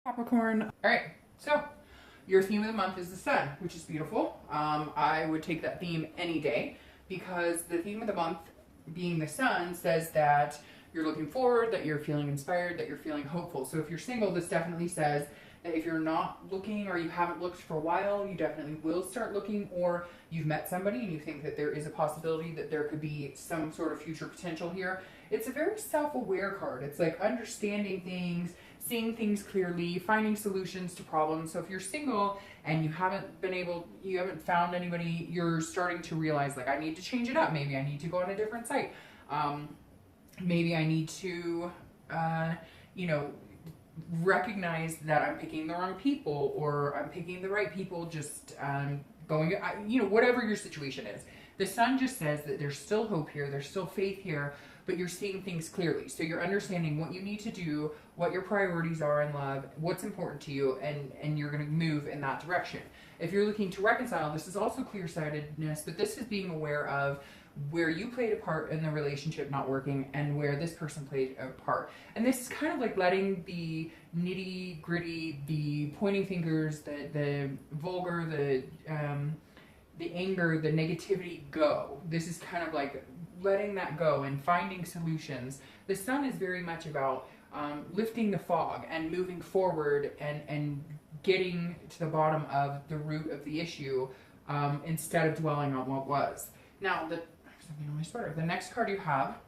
Capricorn. All right, so your theme of the month is the sun, which is beautiful. I would take that theme any day because the theme of the month being the sun says that you're looking forward, that you're feeling inspired, that you're feeling hopeful. So if you're single, this definitely says that if you're not looking or you haven't looked for a while, you definitely will start looking, or you've met somebody and you think that there is a possibility that there could be some sort of future potential here. It's a very self-aware card. It's like understanding things, seeing things clearly, finding solutions to problems. So if you're single and you haven't found anybody, you're starting to realize, like, I need to change it up. Maybe I need to go on a different site. Maybe I need to, recognize that I'm picking the wrong people, or I'm picking the right people, just whatever your situation is. The sun just says that there's still hope here, there's still faith here, but you're seeing things clearly. So you're understanding what you need to do, what your priorities are in love, what's important to you, and you're going to move in that direction. If you're looking to reconcile, this is also clear-sightedness, but this is being aware of where you played a part in the relationship not working and where this person played a part. And this is kind of like letting the nitty gritty, the pointing fingers, the vulgar, the anger, the negativity go. This is kind of like letting that go and finding solutions. The sun is very much about lifting the fog and moving forward and getting to the bottom of the root of the issue instead of dwelling on what was. Now, something on my sweater. The next card you have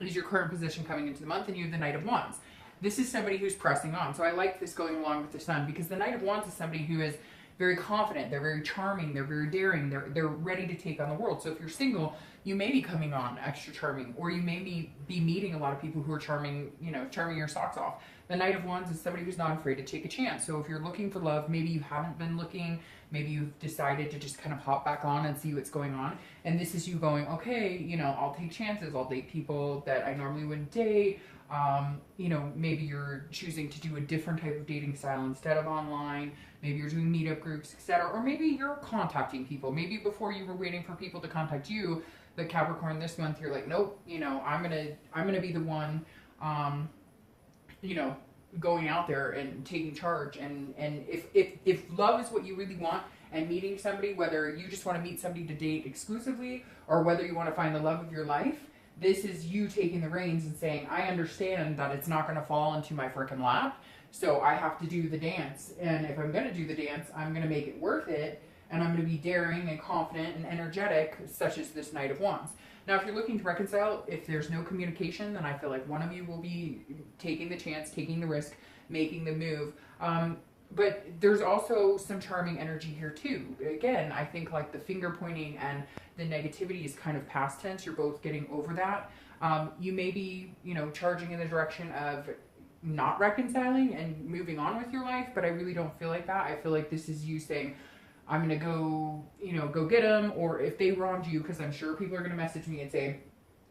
is your current position coming into the month, and you have the Knight of Wands. This is somebody who's pressing on. So I like this going along with the sun, because the Knight of Wands is somebody who is very confident, they're very charming, they're very daring, they're ready to take on the world. So if you're single, you may be coming on extra charming, or you may be meeting a lot of people who are charming your socks off. The Knight of Wands is somebody who's not afraid to take a chance. So if you're looking for love, maybe you haven't been looking, maybe you've decided to just kind of hop back on and see what's going on. And this is you going, okay, I'll take chances, I'll date people that I normally wouldn't date. Maybe you're choosing to do a different type of dating style instead of online. Maybe you're doing meetup groups, etc. Or maybe you're contacting people. Maybe before you were waiting for people to contact you, the Capricorn this month, you're like, nope, I'm gonna be the one, going out there and taking charge. And if love is what you really want, and meeting somebody, whether you just want to meet somebody to date exclusively, or whether you want to find the love of your life, this is you taking the reins and saying, I understand that it's not going to fall into my freaking lap, so I have to do the dance. And if I'm going to do the dance, I'm going to make it worth it, and I'm going to be daring and confident and energetic, such as this Knight of Wands. Now, if you're looking to reconcile, if there's no communication, then I feel like one of you will be taking the chance, taking the risk, making the move. But there's also some charming energy here too. Again, I think like the finger pointing and the negativity is kind of past tense. You're both getting over that. You may be, charging in the direction of not reconciling and moving on with your life, but I really don't feel like that. I feel like this is you saying, I'm going to go, go get them. Or if they wronged you, because I'm sure people are going to message me and say,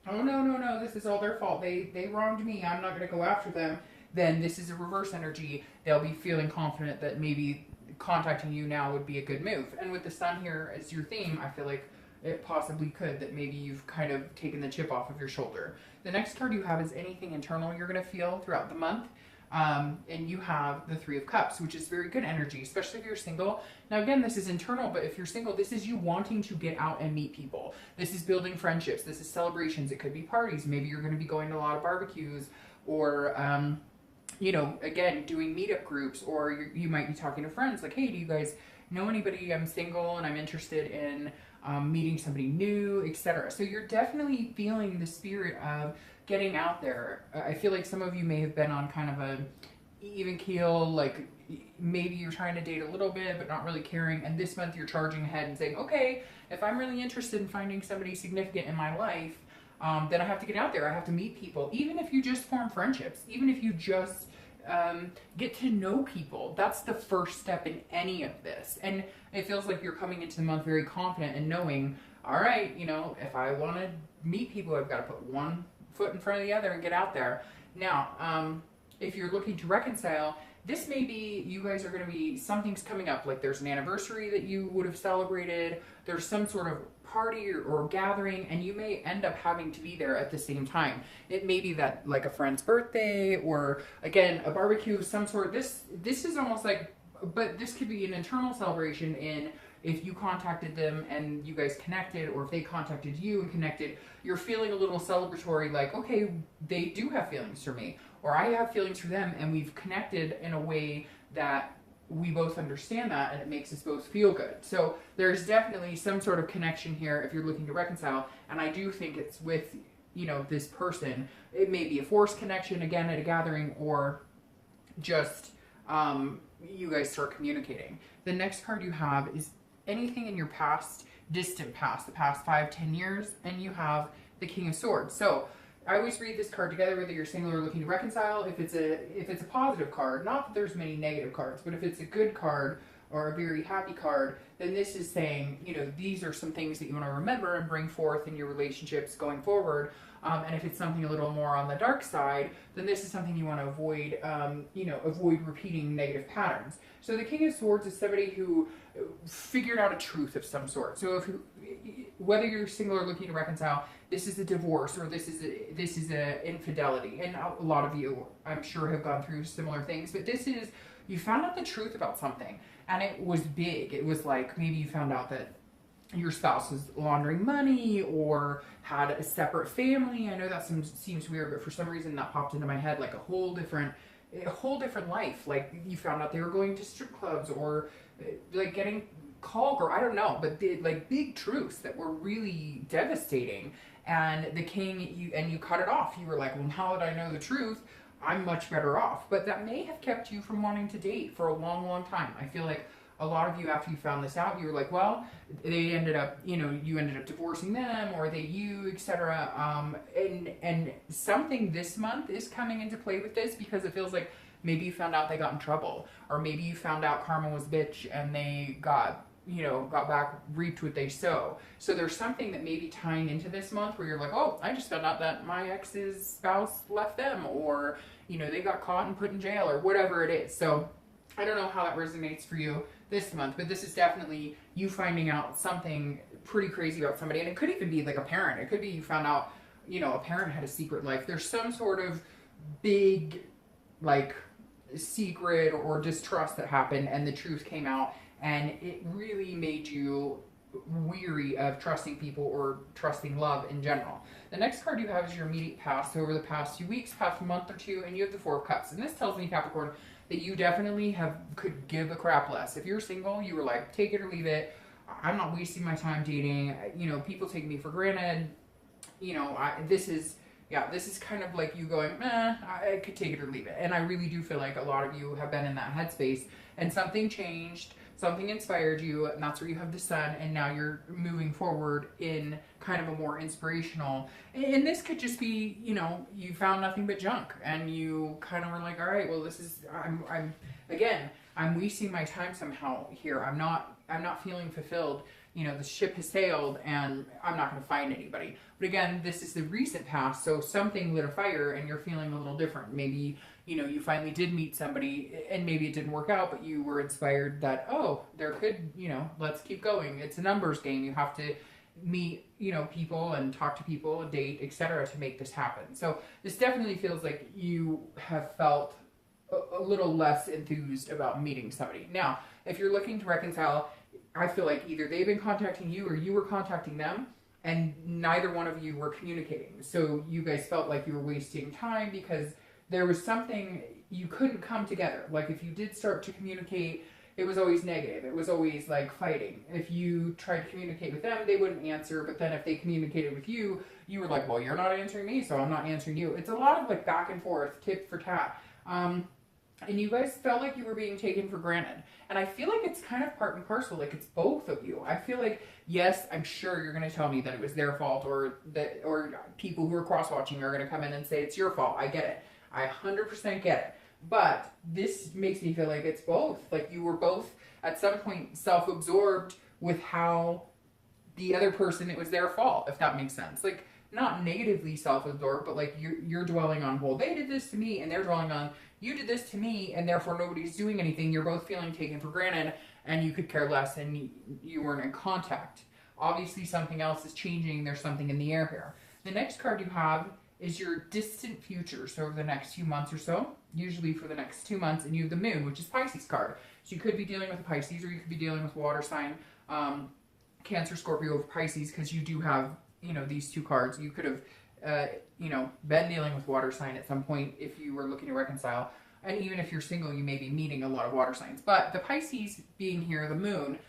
oh, no, this is all their fault. They wronged me. I'm not going to go after them. Then this is a reverse energy. They'll be feeling confident that maybe contacting you now would be a good move. And with the sun here as your theme, I feel like it possibly could, that maybe you've kind of taken the chip off of your shoulder. The next card you have is anything internal you're going to feel throughout the month. And you have the Three of Cups, which is very good energy, especially if you're single. Now, again, this is internal, but if you're single, this is you wanting to get out and meet people. This is building friendships. This is celebrations. It could be parties. Maybe you're going to be going to a lot of barbecues, or, again, doing meetup groups, or you might be talking to friends like, hey, do you guys know anybody? I'm single and I'm interested in meeting somebody new, etc. So you're definitely feeling the spirit of getting out there. I feel like some of you may have been on kind of a even keel, like maybe you're trying to date a little bit but not really caring, and this month you're charging ahead and saying, okay, if I'm really interested in finding somebody significant in my life, then I have to get out there. I have to meet people. Even if you just form friendships, even if you just get to know people, that's the first step in any of this. And it feels like you're coming into the month very confident and knowing, all right, if I want to meet people, I've got to put one foot in front of the other and get out there. Now, if you're looking to reconcile, this may be, you guys are going to be, something's coming up, like there's an anniversary that you would have celebrated, there's some sort of party or gathering, and you may end up having to be there at the same time. It may be that like a friend's birthday, or again, a barbecue of some sort. This is almost like, but this could be an internal celebration in if you contacted them and you guys connected, or if they contacted you and connected, you're feeling a little celebratory, like, okay, they do have feelings for me, or I have feelings for them, and we've connected in a way that we both understand that, and it makes us both feel good. So there's definitely some sort of connection here if you're looking to reconcile, and I do think it's with, you know, this person. It may be a forced connection, again, at a gathering, or just you guys start communicating. The next card you have is anything in your past, distant past, the past 5-10 years, and you have the King of Swords. So I always read this card together, whether you're single or looking to reconcile. If it's a positive card, not that there's many negative cards, but if it's a good card or a very happy card, then this is saying, you know, these are some things that you want to remember and bring forth in your relationships going forward. And if it's something a little more on the dark side, then this is something you want to avoid, you know, avoid repeating negative patterns. So the King of Swords is somebody who figured out a truth of some sort. So if whether you're single or looking to reconcile, this is a divorce, or this is a infidelity, and a lot of you, I'm sure, have gone through similar things. But this is, you found out the truth about something, and it was big. It was like, maybe you found out that your spouse was laundering money or had a separate family. I know that seems weird, but for some reason that popped into my head, like a whole different life. Like you found out they were going to strip clubs, or like getting called, or I don't know, but like big truths that were really devastating. And the king, you cut it off. You were like, well, now that I know the truth, I'm much better off. But that may have kept you from wanting to date for a long, long time. I feel like a lot of you, after you found this out, you were like, well, they ended up, you know, you ended up divorcing them, or etc. And something this month is coming into play with this, because it feels like maybe you found out they got in trouble, or maybe you found out karma was bitch and they got back, reaped what they sow. So there's something that may be tying into this month where you're like, oh, I just found out that my ex's spouse left them, or, you know, they got caught and put in jail, or whatever it is. So I don't know how that resonates for you this month, but this is definitely you finding out something pretty crazy about somebody. And it could even be like a parent. It could be you found out, you know, a parent had a secret life. There's some sort of big, like, secret or distrust that happened, and the truth came out, and it really made you weary of trusting people or trusting love in general. The next card you have is your immediate past, over the past few weeks, past month or two, and you have the Four of Cups. And this tells me, Capricorn, that you definitely could give a crap less. If you're single, you were like, take it or leave it. I'm not wasting my time dating. You know, people take me for granted. You know, this is kind of like you going, I could take it or leave it. And I really do feel like a lot of you have been in that headspace, and something changed, something inspired you, and that's where you have the Sun, and now you're moving forward in kind of a more inspirational, and this could just be, you know, you found nothing but junk, and you kind of were like, all right, well, this is, I'm wasting my time somehow here. I'm not feeling fulfilled. You know, the ship has sailed, and I'm not going to find anybody. But again, this is the recent past, so something lit a fire, and you're feeling a little different. Maybe, you know, you finally did meet somebody, and maybe it didn't work out, but you were inspired that, oh, there could, you know, let's keep going. It's a numbers game. You have to meet, you know, people and talk to people, date, etc. to make this happen. So this definitely feels like you have felt a little less enthused about meeting somebody. Now, if you're looking to reconcile, I feel like either they've been contacting you or you were contacting them, and neither one of you were communicating. So you guys felt like you were wasting time because there was something, you couldn't come together. Like if you did start to communicate, it was always negative. It was always like fighting. If you tried to communicate with them, they wouldn't answer. But then if they communicated with you, you were like, well, you're not answering me, so I'm not answering you. It's a lot of like back and forth, tit for tat. And you guys felt like you were being taken for granted. And I feel like it's kind of part and parcel, like it's both of you. I feel like, yes, I'm sure you're going to tell me that it was their fault, or people who are cross-watching are going to come in and say it's your fault. I get it. I 100% get it. But this makes me feel like it's both. Like you were both at some point self-absorbed with how the other person, it was their fault, if that makes sense. Like not negatively self-absorbed, but like you're dwelling on, well, they did this to me, and they're dwelling on, you did this to me, and therefore nobody's doing anything. You're both feeling taken for granted, and you could care less, and you weren't in contact. obviously something else is changing. There's something in the air here. The next card you have is your distant future. So over the next few months or so, usually for the next 2 months, and you have the moon, which is Pisces card. So you could be dealing with a Pisces, or you could be dealing with water sign, Cancer, Scorpio, or Pisces, because you do have, you know, these two cards. You could have, you know, been dealing with water sign at some point if you were looking to reconcile. And even if you're single, you may be meeting a lot of water signs. But the Pisces being here, the moon,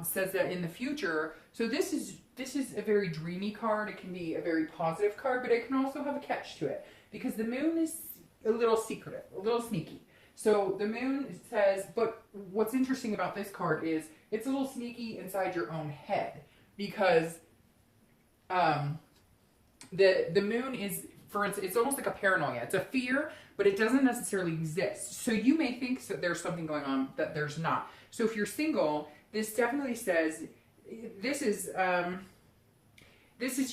says that in the future, so this is a very dreamy card. It can be a very positive card, but it can also have a catch to it, because the moon is a little secretive, a little sneaky. So the moon says, but what's interesting about this card is it's a little sneaky inside your own head, because the moon is, for instance, it's almost like a paranoia. It's a fear, but it doesn't necessarily exist. So you may think that there's something going on that there's not. So if you're single, this definitely says this is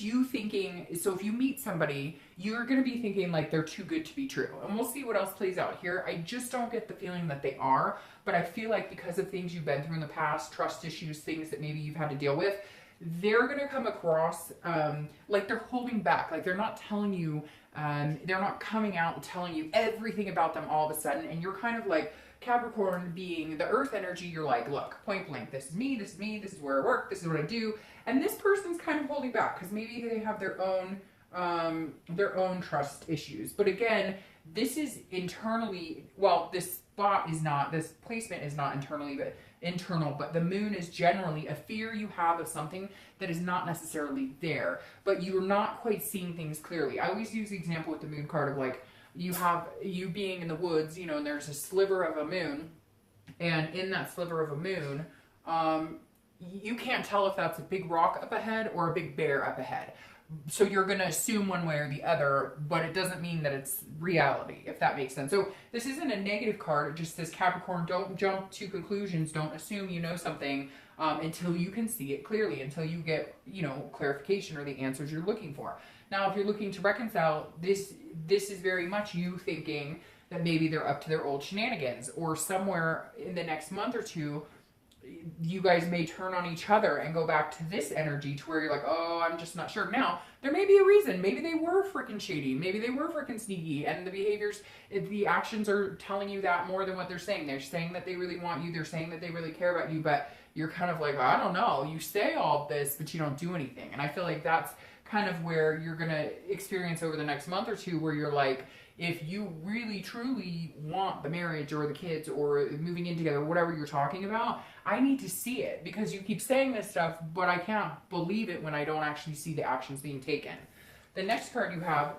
you thinking. So if you meet somebody, you're going to be thinking like they're too good to be true. And we'll see what else plays out here. I just don't get the feeling that they are, but I feel like because of things you've been through in the past, trust issues, things that maybe you've had to deal with, they're going to come across like they're holding back, like they're not telling you, they're not coming out and telling you everything about them all of a sudden. And you're kind of like, Capricorn being the earth energy, you're like, look, point blank, this is me, this is me, this is where I work, this is what I do. And this person's kind of holding back because maybe they have their own trust issues. But again, this is internally, well, this placement is not internally, but internal, but the moon is generally a fear you have of something that is not necessarily there, but you're not quite seeing things clearly. I always use the example with the moon card of like, you being in the woods, you know, and there's a sliver of a moon, and in that sliver of a moon, you can't tell if that's a big rock up ahead or a big bear up ahead. So you're going to assume one way or the other, but it doesn't mean that it's reality, if that makes sense. So this isn't a negative card. It just says, Capricorn, don't jump to conclusions. Don't assume you know something until you can see it clearly, until you get, you know, clarification or the answers you're looking for. Now, if you're looking to reconcile, this is very much you thinking that maybe they're up to their old shenanigans, or somewhere in the next month or two, you guys may turn on each other and go back to this energy to where you're like, oh, I'm just not sure. Now, there may be a reason. Maybe they were freaking shady. Maybe they were freaking sneaky, and the behaviors, the actions are telling you that more than what they're saying. They're saying that they really want you. They're saying that they really care about you, but you're kind of like, I don't know. You say all this, but you don't do anything. And I feel like that's kind of where you're going to experience over the next month or two, where you're like, if you really truly want the marriage or the kids or moving in together, whatever you're talking about, I need to see it, because you keep saying this stuff, but I can't believe it when I don't actually see the actions being taken. The next card you have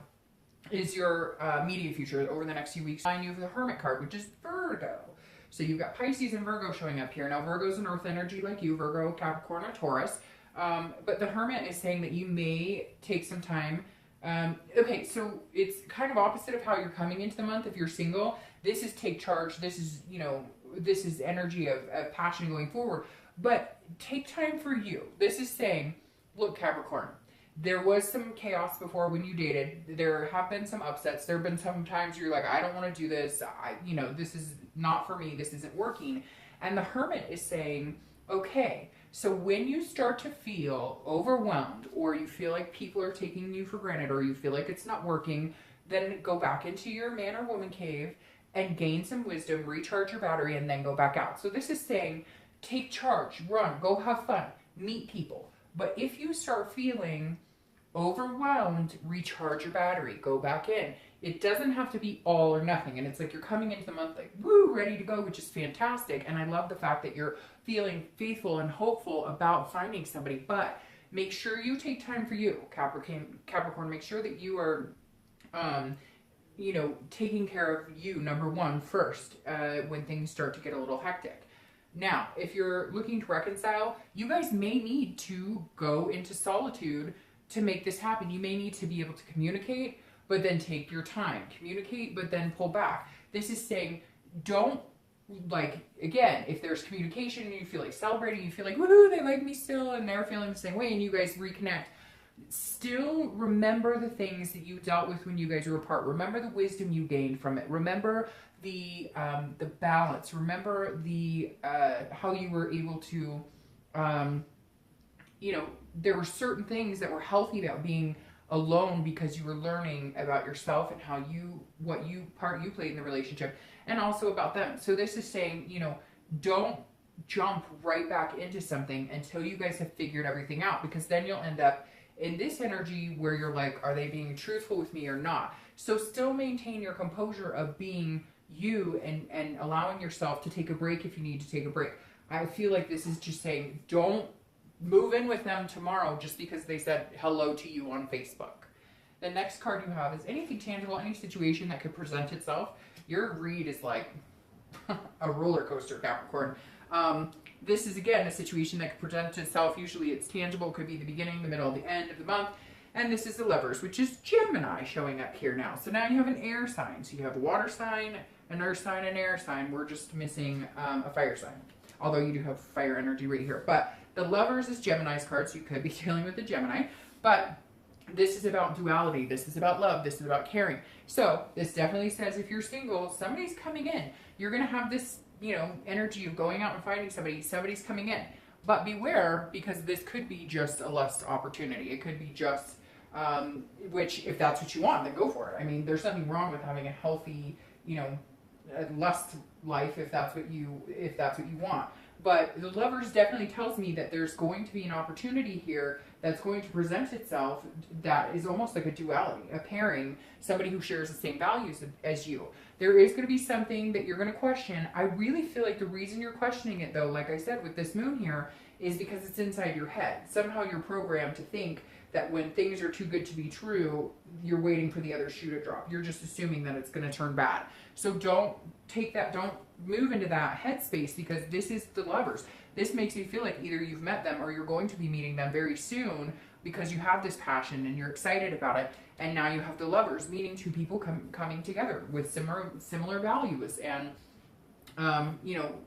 is your immediate future over the next few weeks. I have the Hermit card, which is Virgo. So you've got Pisces and Virgo showing up here. Now, Virgo's an earth energy like you, Virgo, Capricorn, or Taurus. But the Hermit is saying that you may take some time. Okay, so it's kind of opposite of how you're coming into the month if you're single. This is take charge. This is, you know, this is energy of passion going forward. But take time for you. This is saying, look, Capricorn, there was some chaos before when you dated. There have been some upsets. There have been some times you're like, I don't want to do this. You know, this is not for me. This isn't working. And the Hermit is saying, okay, so when you start to feel overwhelmed, or you feel like people are taking you for granted, or you feel like it's not working, then go back into your man or woman cave and gain some wisdom, recharge your battery, and then go back out. So this is saying, take charge, run, go have fun, meet people. But if you start feeling overwhelmed, recharge your battery, go back in. It doesn't have to be all or nothing. And it's like you're coming into the month like, woo, ready to go, which is fantastic. And I love the fact that you're feeling faithful and hopeful about finding somebody. But make sure you take time for you, Capricorn. Make sure that you are, you know, taking care of you, number one, first, when things start to get a little hectic. Now, if you're looking to reconcile, you guys may need to go into solitude to make this happen. You may need to be able to communicate, but then take your time. Communicate, but then pull back. This is saying, don't, like, again, if there's communication and you feel like celebrating, you feel like, woohoo, they like me still, and they're feeling the same way, and you guys reconnect, still remember the things that you dealt with when you guys were apart. Remember the wisdom you gained from it. Remember the balance. Remember the how you were able to there were certain things that were healthy about being alone because you were learning about yourself and how what part you played in the relationship, and also about them. So this is saying, don't jump right back into something until you guys have figured everything out, because then you'll end up in this energy where you're like, are they being truthful with me or not? So still maintain your composure of being you, and allowing yourself to take a break if you need to take a break. I feel like this is just saying, don't move in with them tomorrow just because they said hello to you on Facebook. The next card you have is anything tangible, any situation that could present itself. Your read is like a roller coaster, Capricorn. This is, again, a situation that could present itself. Usually it's tangible. It could be the beginning, the middle, the end of the month. And this is the Lovers, which is Gemini showing up here now. So now you have an air sign. So you have a water sign, an earth sign, an air sign. We're just missing a fire sign. Although you do have fire energy right here. But the Lovers is Gemini's card, so you could be dealing with a Gemini. But this is about duality. This is about love. This is about caring. So this definitely says if you're single, somebody's coming in. You're going to have this, energy of going out and finding somebody. Somebody's coming in. But beware, because this could be just a lust opportunity. It could be just, which if that's what you want, then go for it. I mean, there's nothing wrong with having a healthy, lust life if that's what you want. But the Lovers definitely tells me that there's going to be an opportunity here that's going to present itself that is almost like a duality, a pairing, somebody who shares the same values as you. There is going to be something that you're going to question. I really feel like the reason you're questioning it, though, like I said, with this moon here, is because it's inside your head. Somehow you're programmed to think that when things are too good to be true, you're waiting for the other shoe to drop. You're just assuming that it's going to turn bad. So don't move into that headspace, because this is the Lovers. This makes me feel like either you've met them or you're going to be meeting them very soon, because you have this passion and you're excited about it. And now you have the Lovers, meeting two people coming together with similar values and,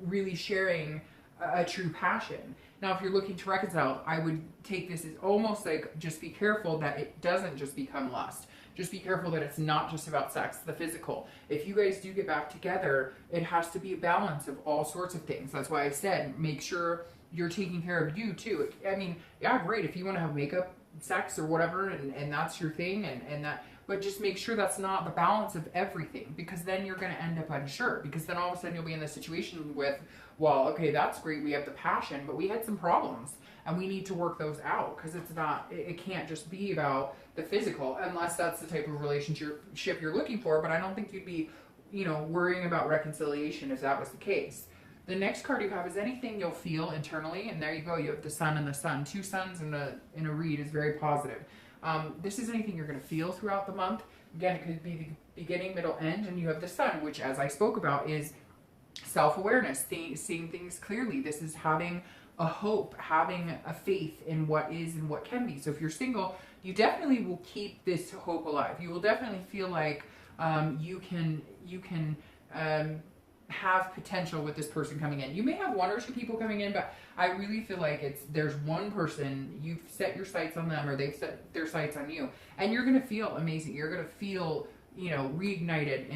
really sharing a true passion. Now, if you're looking to reconcile, I would take this as almost like, just be careful that it doesn't just become lust. Just be careful that it's not just about sex, the physical. If you guys do get back together, it has to be a balance of all sorts of things. That's why I said, make sure you're taking care of you too. I mean, yeah, great if you want to have makeup, sex, or whatever, and that's your thing, and that, but just make sure that's not the balance of everything, because then you're going to end up unsure, because then all of a sudden you'll be in this situation with, well, okay, that's great, we have the passion, but we had some problems, and we need to work those out, because it can't just be about the physical, unless that's the type of relationship you're looking for. But I don't think you'd be, worrying about reconciliation if that was the case. The next card you have is anything you'll feel internally, and there you go. You have the Sun and the Sun. Two suns in a read is very positive. This is anything you're going to feel throughout the month. Again, it could be the beginning, middle, end, and you have the Sun, which, as I spoke about, is self-awareness, seeing things clearly. This is having a hope, having a faith in what is and what can be. So if you're single, you definitely will keep this hope alive. You will definitely feel like you can have potential with this person coming in. You may have one or two people coming in, but I really feel like there's one person, you've set your sights on them, or they've set their sights on you, and you're going to feel amazing. You're going to feel, reignited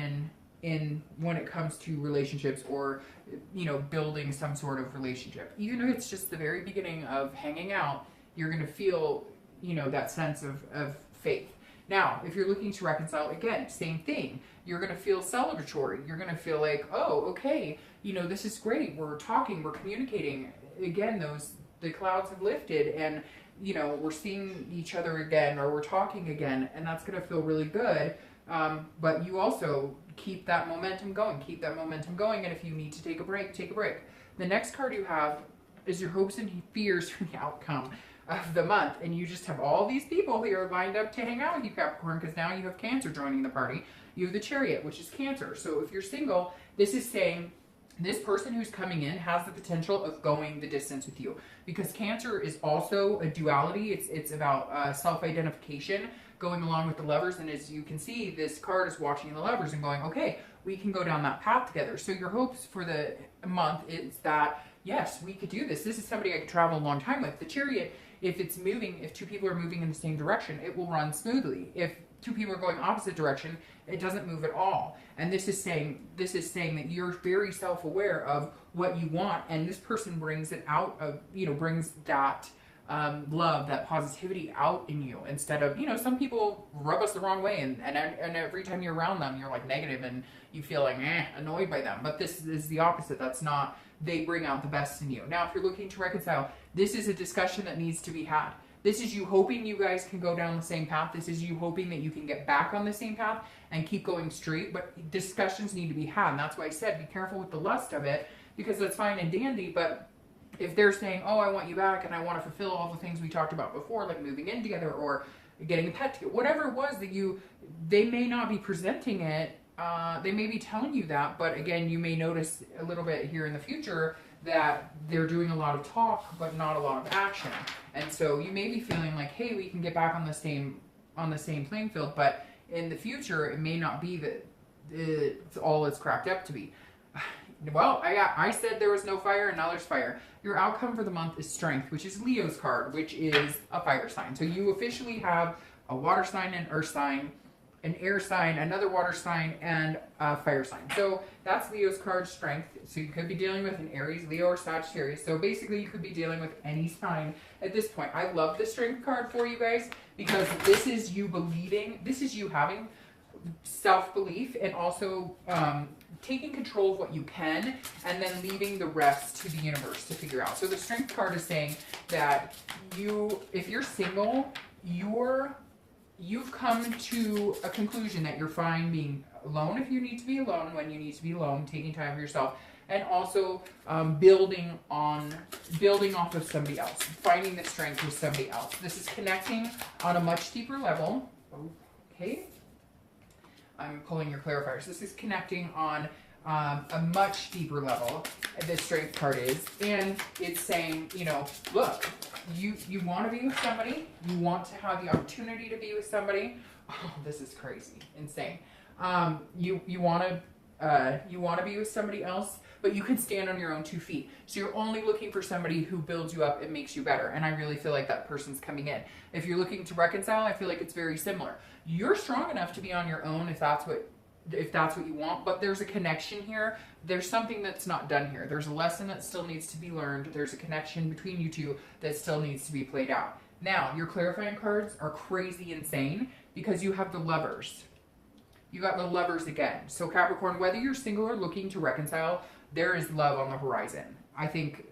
in when it comes to relationships, or building some sort of relationship. Even if it's just the very beginning of hanging out, you're going to feel that sense of faith. Now, if you're looking to reconcile, again, same thing. You're going to feel celebratory. You're going to feel like, oh, okay, this is great. We're talking, we're communicating. Again, the clouds have lifted, and, we're seeing each other again, or we're talking again, and that's going to feel really good. But you also keep that momentum going. And if you need to take a break, take a break. The next card you have is your hopes and fears for the outcome of the month, and you just have all these people here lined up to hang out with you, Capricorn, because now you have Cancer joining the party. You have the Chariot, which is Cancer. So if you're single, this is saying this person who's coming in has the potential of going the distance with you, because Cancer is also a duality. It's about self-identification, going along with the Lovers, and as you can see, this card is watching the Lovers and going, okay, we can go down that path together. So your hopes for the month is that, yes, we could do this. This is somebody I could travel a long time with. The Chariot, if two people are moving in the same direction, it will run smoothly. If two people are going opposite direction, it doesn't move at all. And this is saying that you're very self-aware of what you want, and this person brings it out of, brings that love, that positivity out in you, instead of, you know, some people rub us the wrong way, and every time you're around them, you're like negative and you feel like annoyed by them. But this is the opposite. That's not, they bring out the best in you. Now, if you're looking to reconcile, this is a discussion that needs to be had. This is you hoping you guys can go down the same path. This is you hoping that you can get back on the same path and keep going straight. But discussions need to be had. And that's why I said be careful with the lust of it, because that's fine and dandy. But if they're saying, oh, I want you back and I want to fulfill all the things we talked about before, like moving in together or getting a pet together, whatever it was that they may not be presenting it. They may be telling you that. But again, you may notice a little bit here in the future that they're doing a lot of talk but not a lot of action, and so you may be feeling like, hey, we can get back on the same playing field, but in the future it may not be that it's all it's cracked up to be. Well, I said there was no fire, and now there's fire. Your outcome for the month is Strength, which is Leo's card, which is a fire sign. So you officially have a water sign, an earth sign, an air sign, another water sign, and a fire sign. So that's Leo's card, Strength. So you could be dealing with an Aries, Leo, or Sagittarius. So basically you could be dealing with any sign at this point. I love the Strength card for you guys, because this is you believing, this is you having self-belief, and also taking control of what you can, and then leaving the rest to the universe to figure out. So the Strength card is saying that if you're single, you've come to a conclusion that you're fine being alone if you need to be alone, when you need to be alone, taking time for yourself, and also building off of somebody else, finding the strength with somebody else. This is connecting on a much deeper level. Okay, I'm pulling your clarifiers. This is connecting on a much deeper level. This Strength card is, and it's saying, you know, look, you want to be with somebody, you want to have the opportunity to be with somebody. Oh, this is crazy, insane. You want to be with somebody else, but you can stand on your own 2 feet. So you're only looking for somebody who builds you up and makes you better. And I really feel like that person's coming in. If you're looking to reconcile, I feel like it's very similar. You're strong enough to be on your own if that's what you want, but there's a connection here. There's something that's not done here. There's a lesson that still needs to be learned. There's a connection between you two that still needs to be played out. Now, your clarifying cards are crazy insane, because you have the Lovers. You got the Lovers again. So Capricorn, whether you're single or looking to reconcile, there is love on the horizon. I think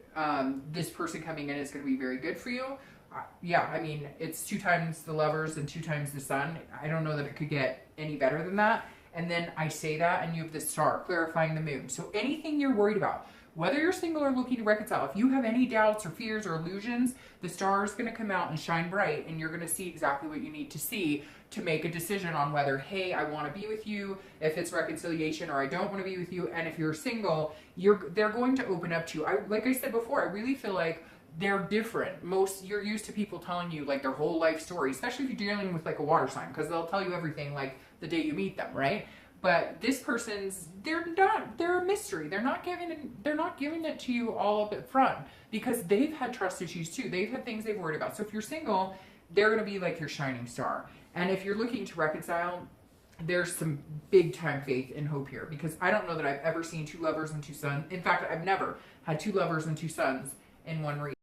this person coming in is going to be very good for you. Yeah, I mean, it's 2 times the Lovers and 2 times the Sun. I don't know that it could get any better than that. And then I say that, and you have the Star, clarifying the Moon. So anything you're worried about, whether you're single or looking to reconcile, if you have any doubts or fears or illusions, the Star is going to come out and shine bright, and you're going to see exactly what you need to see to make a decision on whether, hey, I want to be with you, if it's reconciliation, or I don't want to be with you. And if you're single, they're going to open up to you. Like I said before, I really feel like they're different. You're used to people telling you like their whole life story, especially if you're dealing with like a water sign, because they'll tell you everything like the day you meet them, right? But this person's, they're a mystery. They're not giving it to you all up front, because they've had trust issues too. They've had things they've worried about. So if you're single, they're going to be like your shining star. And if you're looking to reconcile, there's some big time faith and hope here, because I don't know that I've ever seen 2 Lovers and 2 Suns. In fact, I've never had 2 Lovers and 2 Suns in one reading.